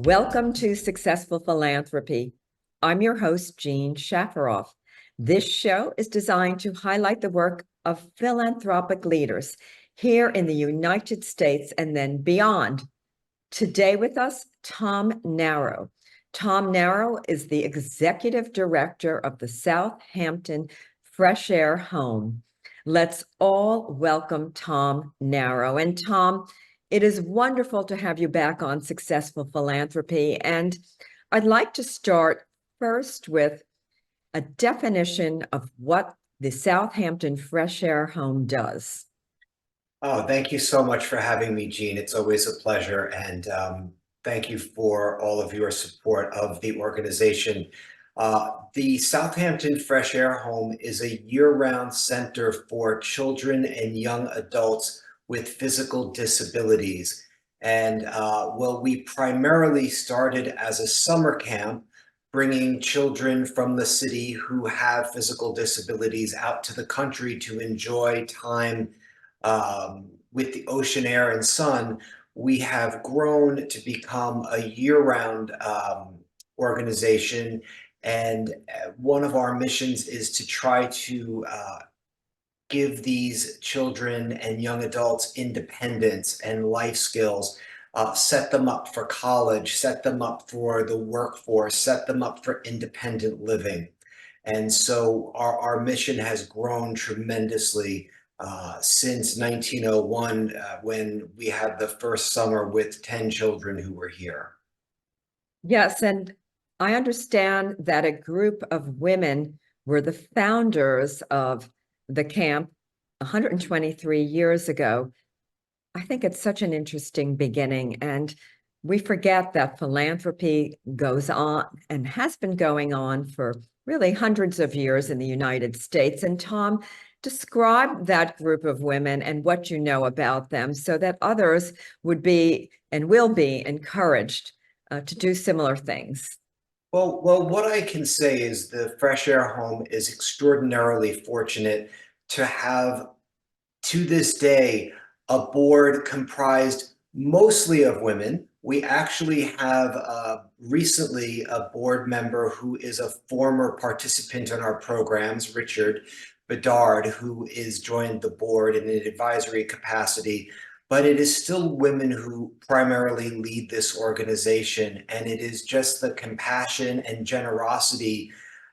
Welcome to Successful Philanthropy. I'm your host, Jean Shafferoff. This show is designed to highlight the work of philanthropic leaders here in the United States and then beyond. Today with us, Tom Naro. Tom Naro is the Executive Director of the Southampton Fresh Air Home. Let's all welcome Tom Naro. And Tom, it is wonderful to have you back on Successful Philanthropy. And I'd like to start first with a definition of what the Southampton Fresh Air Home does. Oh, thank you so much for having me, Jean. It's always a pleasure. And thank you for all of your support of the organization. The Southampton Fresh Air Home is a year-round center for children and young adults with physical disabilities. And we primarily started as a summer camp, bringing children from the city who have physical disabilities out to the country to enjoy time with the ocean air and sun. We have grown to become a year-round organization. And one of our missions is to try to give these children and young adults independence and life skills, set them up for college, set them up for the workforce, set them up for independent living. And so our mission has grown tremendously since 1901, when we had the first summer with 10 children who were here. Yes, and I understand that a group of women were the founders of the camp 123 years ago. I think it's such an interesting beginning, and we forget that philanthropy goes on and has been going on for really hundreds of years in the United States. And Tom, describe that group of women and what you know about them so that others would be and will be encouraged to do similar things. Well, what I can say is the Fresh Air Home is extraordinarily fortunate to have, to this day, a board comprised mostly of women. We actually have recently a board member who is a former participant in our programs, Richard Bedard, who is joined the board in an advisory capacity. But it is still women who primarily lead this organization. And it is just the compassion and generosity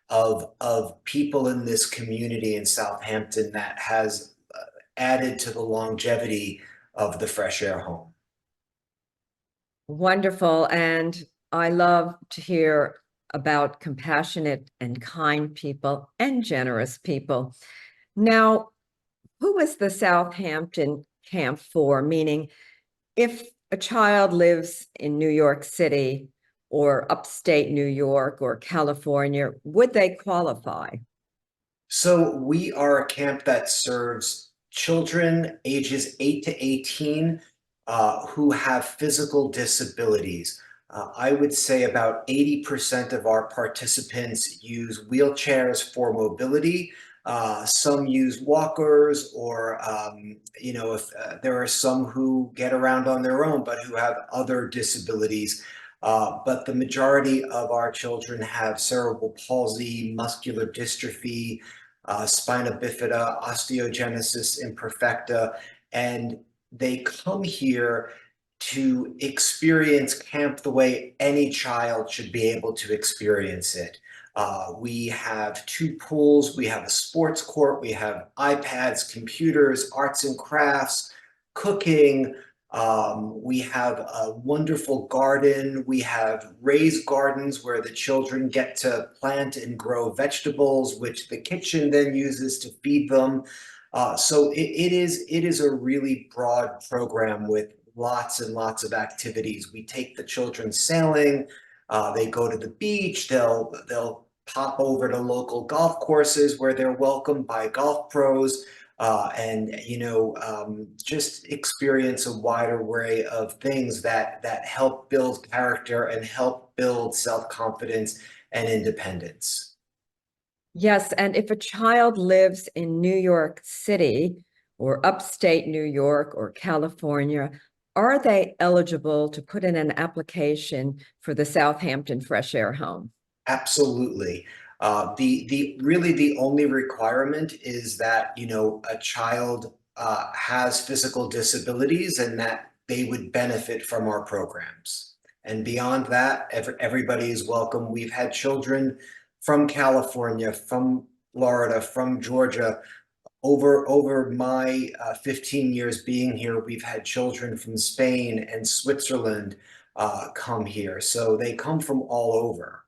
of people in this community in Southampton that has added to the longevity of the Fresh Air Home. Wonderful. And I love to hear about compassionate and kind people and generous people. Now, who is the Southampton camp for? Meaning, if a child lives in New York City or upstate New York or California, would they qualify? So we are a camp that serves children ages 8 to 18 who have physical disabilities. I would say about 80% of our participants use wheelchairs for mobility. Some use walkers, or if there are some who get around on their own, but who have other disabilities. But the majority of our children have cerebral palsy, muscular dystrophy, spina bifida, osteogenesis imperfecta, and they come here to experience camp the way any child should be able to experience it. We have 2 pools, we have a sports court, we have iPads, computers, arts and crafts, cooking. We have a wonderful garden. We have raised gardens where the children get to plant and grow vegetables, which the kitchen then uses to feed them. So it is a really broad program with lots and lots of activities. We take the children sailing. They go to the beach. They'll pop over to local golf courses where they're welcomed by golf pros. Just experience a wide array of things that help build character and help build self-confidence and independence. Yes, and if a child lives in New York City or upstate New York or California, are they eligible to put in an application for the Southampton Fresh Air Home? Absolutely. The only requirement is that, a child has physical disabilities and that they would benefit from our programs. And beyond that, everybody is welcome. We've had children from California, from Florida, from Georgia. Over my 15 years being here, we've had children from Spain and Switzerland come here. So they come from all over.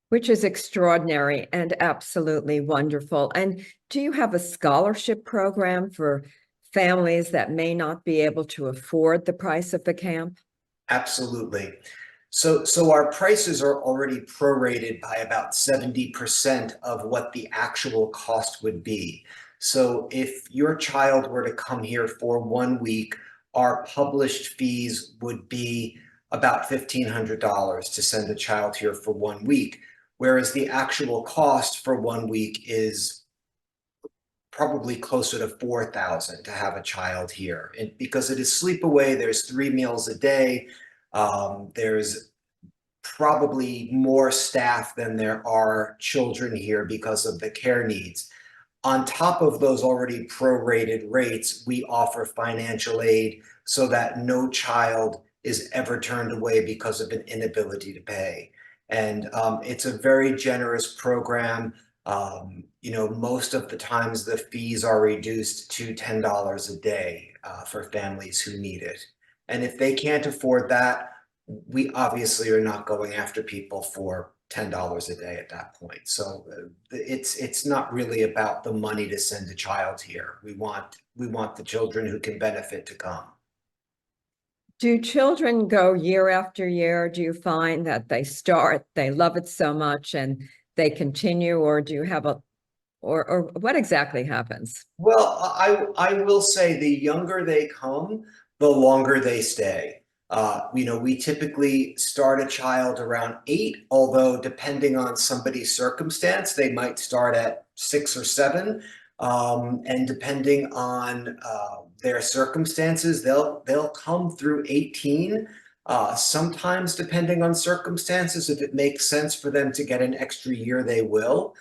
Which is extraordinary and absolutely wonderful. And do you have a scholarship program for families that may not be able to afford the price of the camp? Absolutely. So our prices are already prorated by about 70% of what the actual cost would be. So if your child were to come here for 1 week, our published fees would be about $1,500 to send a child here for 1 week, whereas the actual cost for 1 week is probably closer to 4,000 to have a child here. And because it is sleepaway, there's 3 meals a day. There's probably more staff than there are children here because of the care needs. On top of those already prorated rates, we offer financial aid so that no child is ever turned away because of an inability to pay. And it's a very generous program. Most of the times the fees are reduced to $10 a day for families who need it. And if they can't afford that, we obviously are not going after people for $10 a day at that point. So it's not really about the money to send a child here. We want the children who can benefit to come. Do children go year after year? Do you find that they love it so much and they continue, or do you have or what exactly happens? Well, I will say the younger they come, the longer they stay. We typically start a child around 8, although depending on somebody's circumstance, they might start at 6 or 7. And depending on their circumstances, they'll come through 18. Sometimes, depending on circumstances, if it makes sense for them to get an extra year, they will.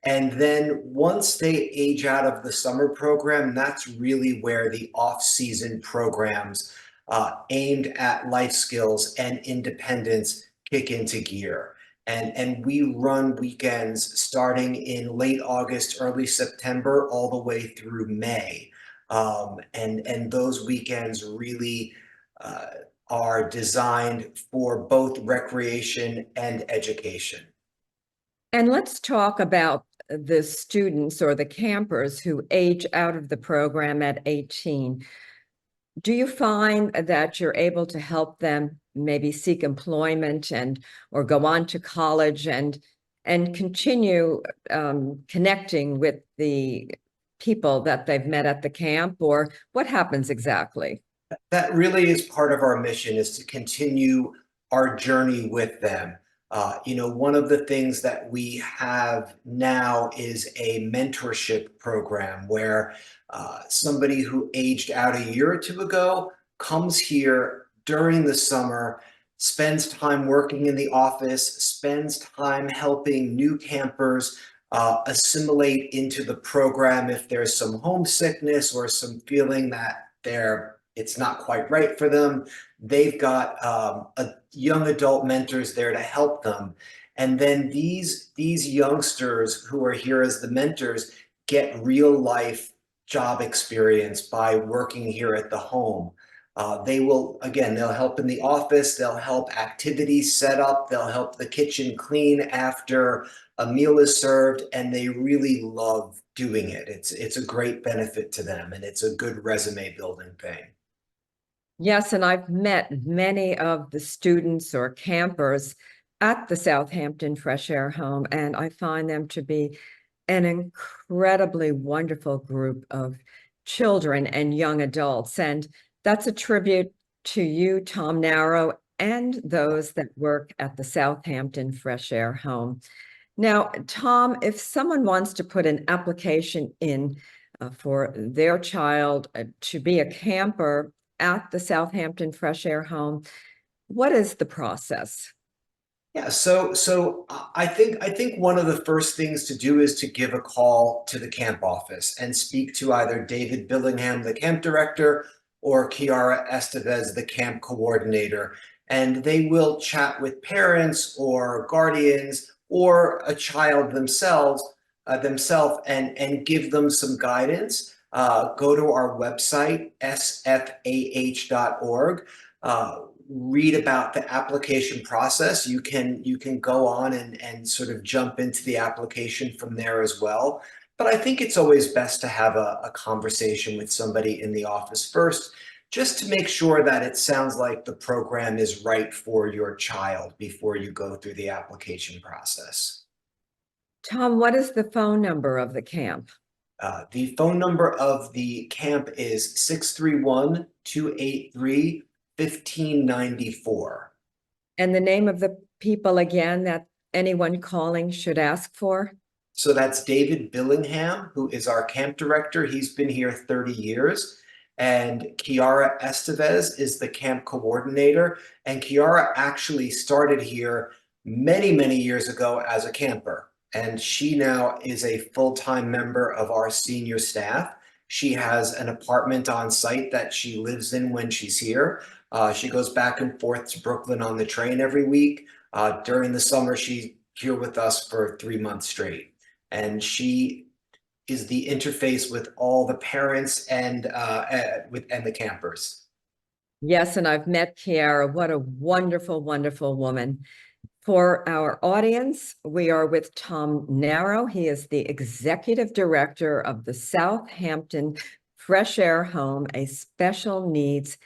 And then once they age out of the summer program, that's really where the off-season programs aimed at life skills and independence kick into gear. And we run weekends starting in late August, early September, all the way through May. And those weekends really are designed for both recreation and education. And let's talk about the students or the campers who age out of the program at 18. Do you find that you're able to help them maybe seek employment or go on to college and continue connecting with the people that they've met at the camp, or what happens exactly? That really is part of our mission, is to continue our journey with them. One of the things that we have now is a mentorship program where somebody who aged out a year or two ago comes here during the summer, spends time working in the office, spends time helping new campers assimilate into the program if there's some homesickness or some feeling that it's not quite right for them. They've got young adult mentors there to help them. And then these youngsters who are here as the mentors get real life job experience by working here at the home. They'll help in the office, they'll help activities set up, they'll help the kitchen clean after a meal is served, and they really love doing it. It's a great benefit to them, and it's a good resume building thing. Yes, and I've met many of the students or campers at the Southampton Fresh Air Home, and I find them to be an incredibly wonderful group of children and young adults. And that's a tribute to you, Tom Naro, and those that work at the Southampton Fresh Air Home. Now, Tom, if someone wants to put an application in for their child to be a camper at the Southampton Fresh Air Home. What is the process? Yeah, I think one of the first things to do is to give a call to the camp office and speak to either David Billingham, the camp director, or Kiara Estevez, the camp coordinator. And they will chat with parents or guardians or a child themselves and give them some guidance. Go to our website, sfah.org. Read about the application process. You can go on and sort of jump into the application from there as well. But I think it's always best to have a conversation with somebody in the office first, just to make sure that it sounds like the program is right for your child before you go through the application process. Tom, what is the phone number of the camp? The phone number of the camp is 631-283-1594. And the name of the people again that anyone calling should ask for? So that's David Billingham, who is our camp director. He's been here 30 years. And Kiara Estevez is the camp coordinator. And Kiara actually started here many, many years ago as a camper. And she now is a full-time member of our senior staff. She has an apartment on site that she lives in when she's here. She goes back and forth to Brooklyn on the train every week. During the summer, she's here with us for 3 months straight. And she is the interface with all the parents and the campers. Yes, and I've met Kiara. What a wonderful, wonderful woman. For our audience, we are with Tom Naro. He is the executive director of the Southampton Fresh Air Home, a special needs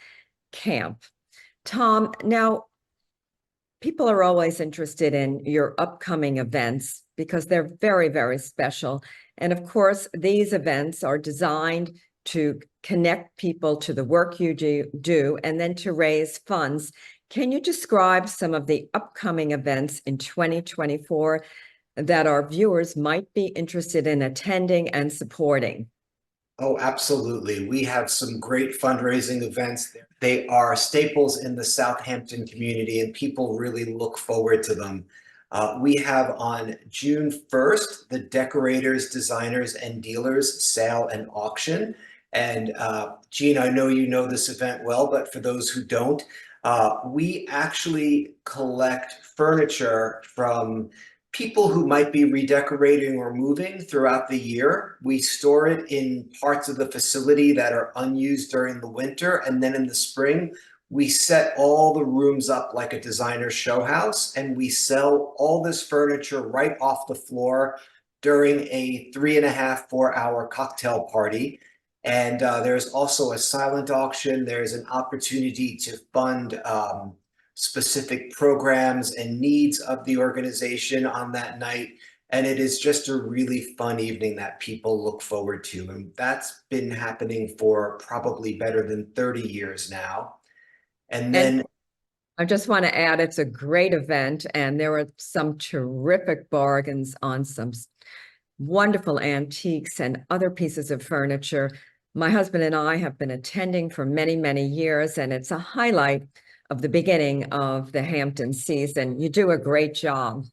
camp. Tom, now people are always interested in your upcoming events because they're very, very special. And of course, these events are designed to connect people to the work you do and then to raise funds. Can you describe some of the upcoming events in 2024 that our viewers might be interested in attending and supporting? Oh, absolutely. We have some great fundraising events there. They are staples in the Southampton community, and people really look forward to them. We have on June 1st, the Decorators, Designers, and Dealers Sale and Auction. And Jean, I know you know this event well, but for those who don't, we actually collect furniture from people who might be redecorating or moving throughout the year. We store it in parts of the facility that are unused during the winter. And then in the spring, we set all the rooms up like a designer show house, and we sell all this furniture right off the floor during a 3.5, 4 hour cocktail party. And there's also a silent auction. There's an opportunity to fund specific programs and needs of the organization on that night. And it is just a really fun evening that people look forward to. And that's been happening for probably better than 30 years now. And then I just want to add, it's a great event, and there are some terrific bargains on some wonderful antiques and other pieces of furniture. My husband and I have been attending for many, many years, and it's a highlight of the beginning of the Hampton season. You do a great job.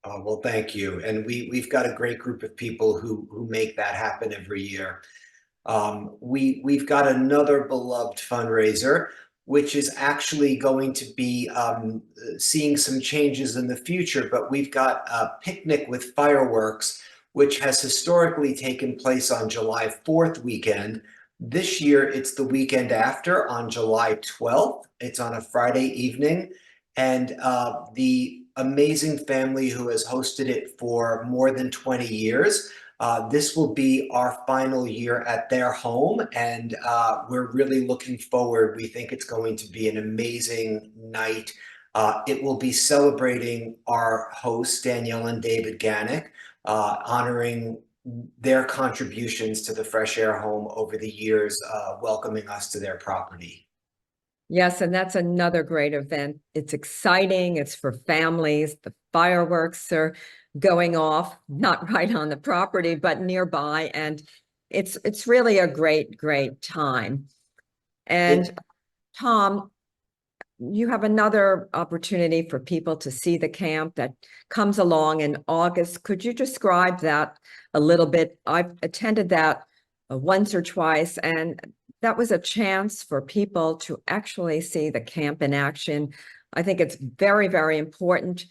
well, thank you. And we've got a great group of people who make that happen every year. We've got another beloved fundraiser, which is actually going to be seeing some changes in the future, but we've got a picnic with fireworks, which has historically taken place on July 4th weekend. This year, it's the weekend after on July 12th. It's on a Friday evening. And the amazing family who has hosted it for more than 20 years, this will be our final year at their home. And we're really looking forward. We think it's going to be an amazing night. It will be celebrating our hosts, Danielle and David Gannick, honoring their contributions to the Fresh Air Home over the years, welcoming us to their property. Yes, and that's another great event. It's exciting. It's for families. The fireworks are going off, not right on the property, but nearby. And it's really a great, great time. And Tom, you have another opportunity for people to see the camp that comes along in August. Could you describe that a little bit? I've attended that once or twice, and that was a chance for people to actually see the camp in action. I think it's very, very important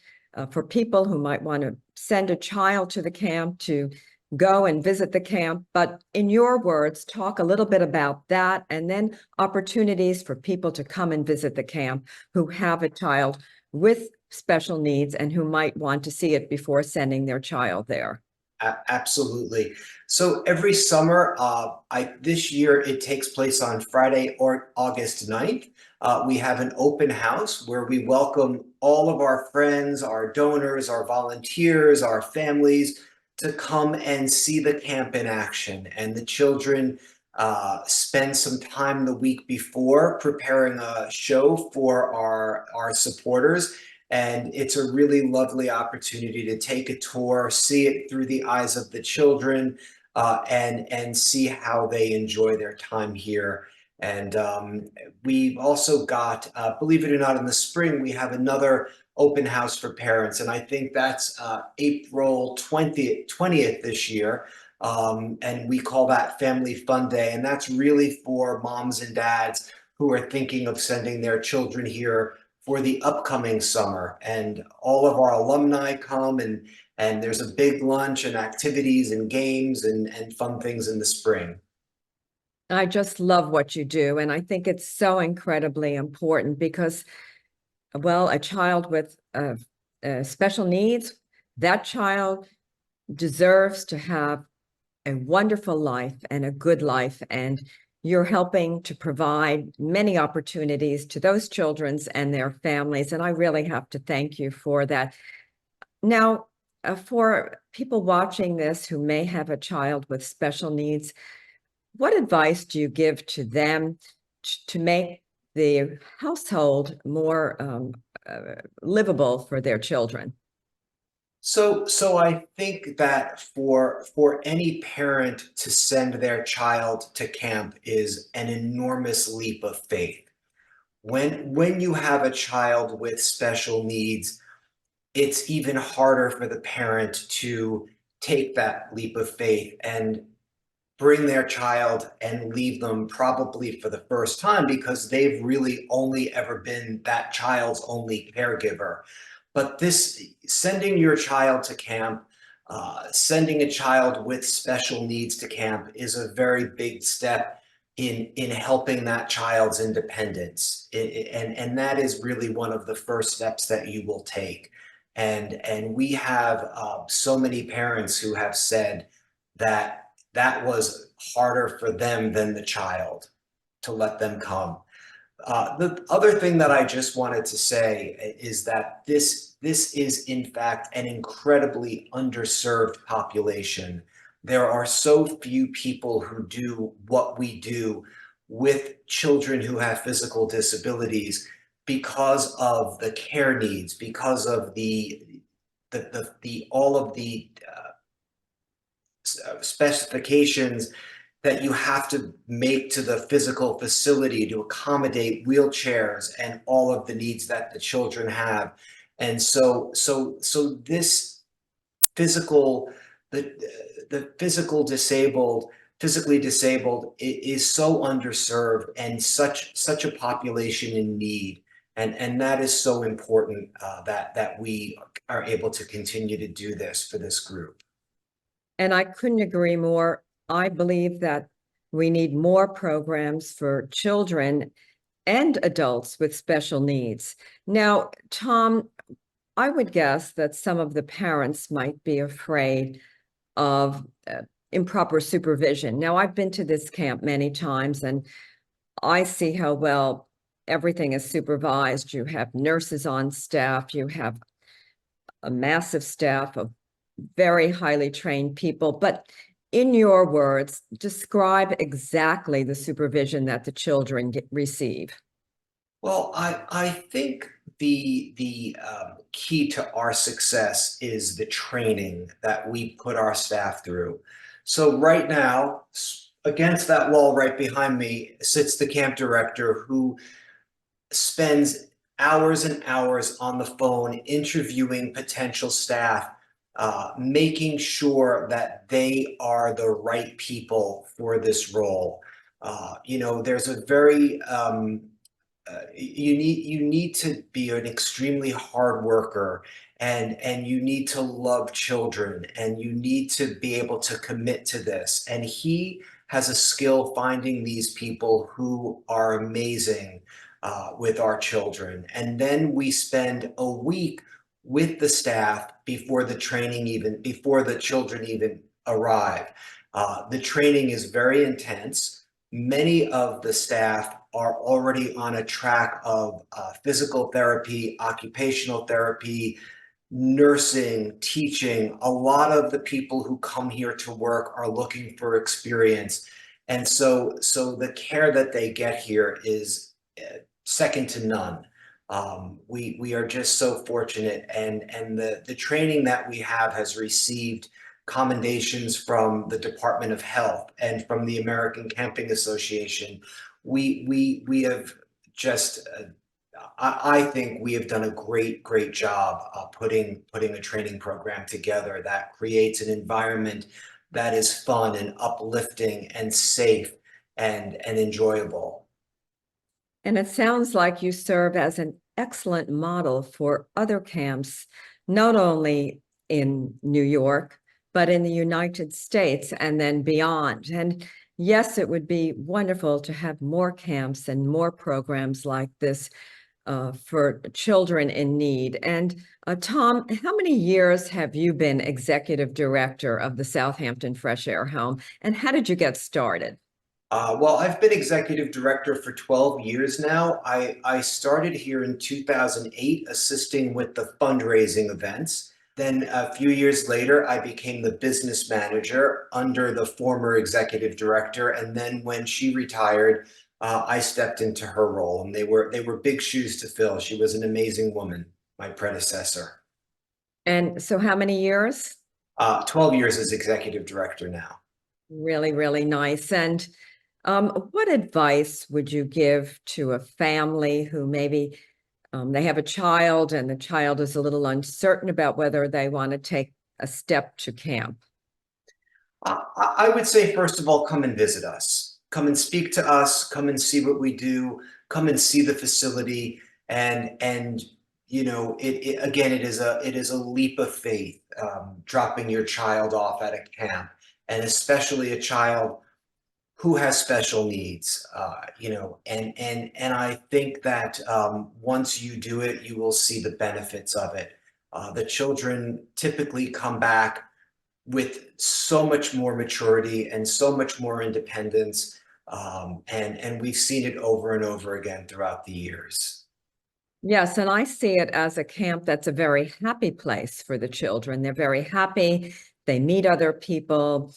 for people who might want to send a child to the camp to go and visit the camp. But in your words, talk a little bit about that, and then opportunities for people to come and visit the camp who have a child with special needs and who might want to see it before sending their child there. Absolutely. So every summer, this year it takes place on Friday or August 9th. We have an open house where we welcome all of our friends, our donors, our volunteers, our families to come and see the camp in action. And the children spend some time the week before preparing a show for our supporters. And it's a really lovely opportunity to take a tour, see it through the eyes of the children, and see how they enjoy their time here. And we've also got, believe it or not, in the spring, we have another open house for parents. And I think that's April 20th this year. And we call that Family Fun Day. And that's really for moms and dads who are thinking of sending their children here for the upcoming summer. And all of our alumni come, and there's a big lunch and activities and games and fun things in the spring. I just love what you do. And I think it's so incredibly important because, well, a child with special needs, that child deserves to have a wonderful life and a good life. And you're helping to provide many opportunities to those children and their families. And I really have to thank you for that. Now, for people watching this who may have a child with special needs, what advice do you give to them to make the household more livable for their children? So I think that for any parent to send their child to camp is an enormous leap of faith. When you have a child with special needs, it's even harder for the parent to take that leap of faith and bring their child and leave them probably for the first time because they've really only ever been that child's only caregiver. But this sending your child to camp, sending a child with special needs to camp is a very big step in helping that child's independence. And that is really one of the first steps that you will take. And we have so many parents who have said that that was harder for them than the child to let them come. The other thing that I just wanted to say is that this is in fact an incredibly underserved population. There are so few people who do what we do with children who have physical disabilities because of the care needs, because of all of the specifications that you have to make to the physical facility to accommodate wheelchairs and all of the needs that the children have. And so this physical, the physically disabled is so underserved and such a population in need. And that is so important that we are able to continue to do this for this group. And I couldn't agree more. I believe that we need more programs for children and adults with special needs. Now, Tom, I would guess that some of the parents might be afraid of improper supervision. Now, I've been to this camp many times, and I see how well everything is supervised. You have nurses on staff, you have a massive staff of very highly trained people. But in your words, describe exactly the supervision that the children receive. Well, I think the key to our success is the training that we put our staff through. So right now, against that wall right behind me sits the camp director who spends hours and hours on the phone interviewing potential staff, making sure that they are the right people for this role. There's a very you need to be an extremely hard worker, and you need to love children, and you need to be able to commit to this. And he has a skill finding these people who are amazing with our children. And then we spend a week with the staff before the training, even before the children even arrive. The training is very intense. Many of the staff are already on a track of physical therapy, occupational therapy, nursing, teaching. A lot of the people who come here to work are looking for experience. And so the care that they get here is second to none. We are just so fortunate, and the training that we have has received commendations from the Department of Health and from the American Camping Association. We have just I think we have done a great job putting a training program together that creates an environment that is fun and uplifting and safe and enjoyable. And it sounds like you serve as an excellent model for other camps, not only in New York, but in the United States and then beyond. And yes, it would be wonderful to have more camps and more programs like this for children in need. And Tom, how many years have you been executive director of the Southampton Fresh Air Home, and how did you get started? Well, I've been executive director for 12 years now. I started here in 2008, assisting with the fundraising events. Then a few years later, I became the business manager under the former executive director. And then when she retired, I stepped into her role, and they were big shoes to fill. She was an amazing woman, my predecessor. And so how many years? 12 years as executive director now. Really, really nice. And what advice would you give to a family who maybe they have a child and the child is a little uncertain about whether they want to take a step to camp? I would say, first of all, come and visit us. Come and speak to us. Come and see what we do. Come and see the facility. And again, it is a leap of faith, dropping your child off at a camp, and especially a child who has special needs. And I think that once you do it, you will see the benefits of it. The children typically come back with so much more maturity and so much more independence. And we've seen it over and over again throughout the years. Yes, and I see it as a camp that's a very happy place for the children. They're very happy. They meet other people.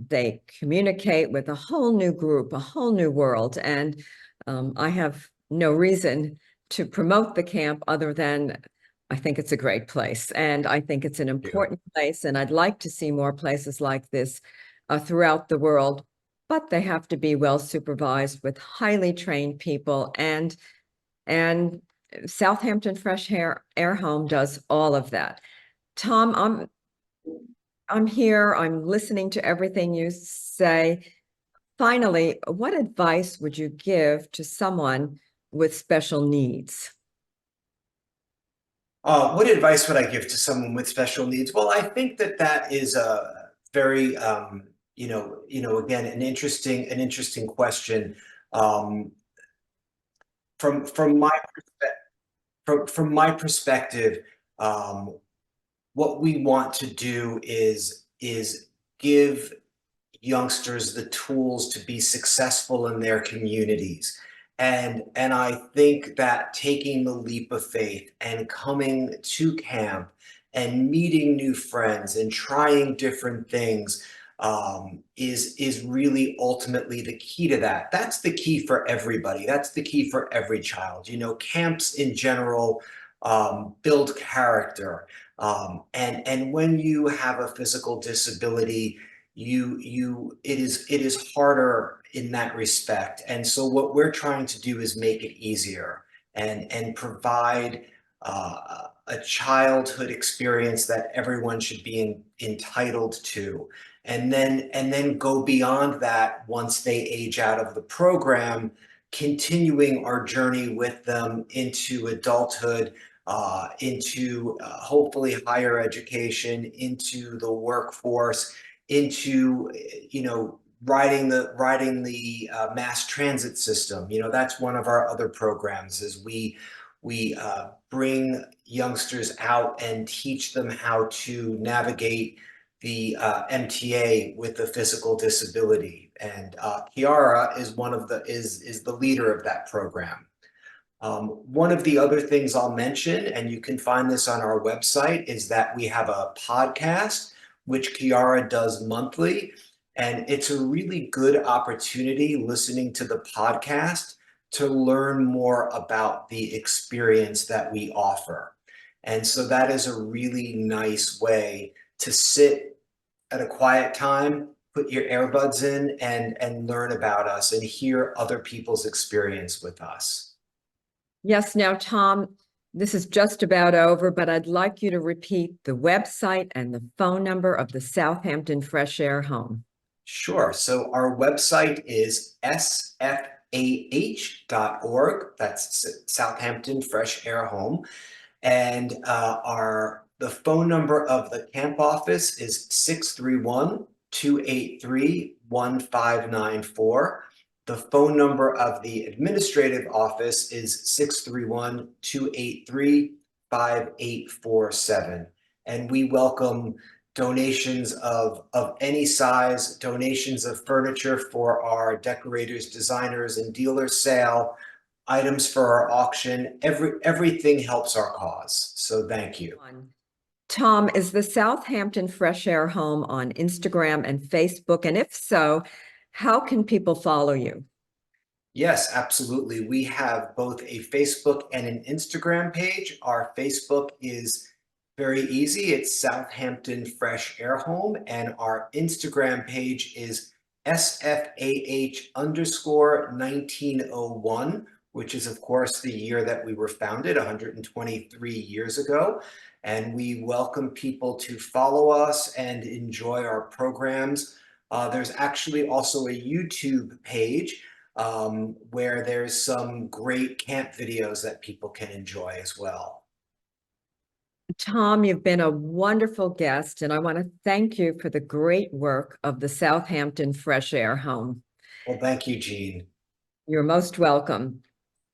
They communicate with a whole new group, a whole new world. And I have no reason to promote the camp other than I think it's a great place. And I think it's an important place. And I'd like to see more places like this throughout the world. But they have to be well supervised with highly trained people. And Southampton Fresh Air Home does all of that. Tom, I'm here, I'm listening to everything you say. Finally, what advice would you give to someone with special needs? What advice would I give to someone with special needs? Well, I think that is a very, again, an interesting question. Um, from my perspective, um, what we want to do is give youngsters the tools to be successful in their communities. And I think that taking the leap of faith and coming to camp and meeting new friends and trying different things is really ultimately the key to that. That's the key for everybody. That's the key for every child. Camps in general build character. And when you have a physical disability, it is harder in that respect. And so what we're trying to do is make it easier. and provide a childhood experience that everyone should be entitled to. And then go beyond that once they age out of the program, continuing our journey with them into adulthood, into hopefully higher education, into the workforce, into riding the mass transit system. That's one of our other programs. Is we bring youngsters out and teach them how to navigate the MTA with a physical disability. And Kiara is is the leader of that program. One of the other things I'll mention, and you can find this on our website, is that we have a podcast, which Kiara does monthly. And it's a really good opportunity listening to the podcast to learn more about the experience that we offer. And so that is a really nice way to sit at a quiet time, put your earbuds in and learn about us and hear other people's experience with us. Yes, now, Tom, this is just about over, but I'd like you to repeat the website and the phone number of the Southampton Fresh Air Home. Sure. So our website is sfah.org. That's Southampton Fresh Air Home. And the phone number of the camp office is 631-283-1594. The phone number of the administrative office is 631-283-5847. And we welcome donations of any size, donations of furniture for our decorators, designers, and dealers sale, items for our auction. Everything helps our cause. So thank you. Tom, is the Southampton Fresh Air Home on Instagram and Facebook? And if so, how can people follow you? Yes, absolutely. We have both a Facebook and an Instagram page. Our Facebook is very easy. It's Southampton Fresh Air Home. And our Instagram page is SFAH_1901, which is, of course, the year that we were founded 123 years ago. And we welcome people to follow us and enjoy our programs. There's actually also a YouTube page where there's some great camp videos that people can enjoy as well. Tom, you've been a wonderful guest, and I want to thank you for the great work of the Southampton Fresh Air Home. Well, thank you, Jean. You're most welcome.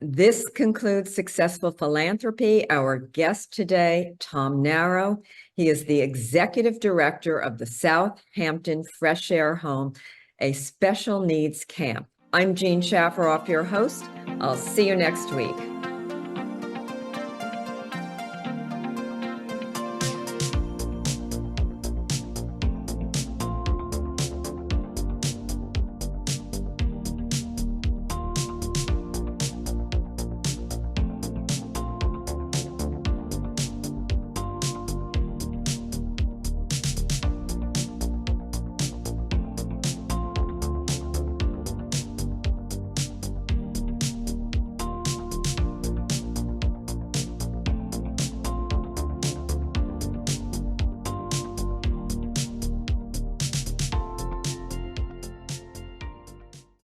This concludes Successful Philanthropy. Our guest today, Tom Naro. He is the Executive Director of the Southampton Fresh Air Home, a special needs camp. I'm Jean Shafferoff, your host. I'll see you next week.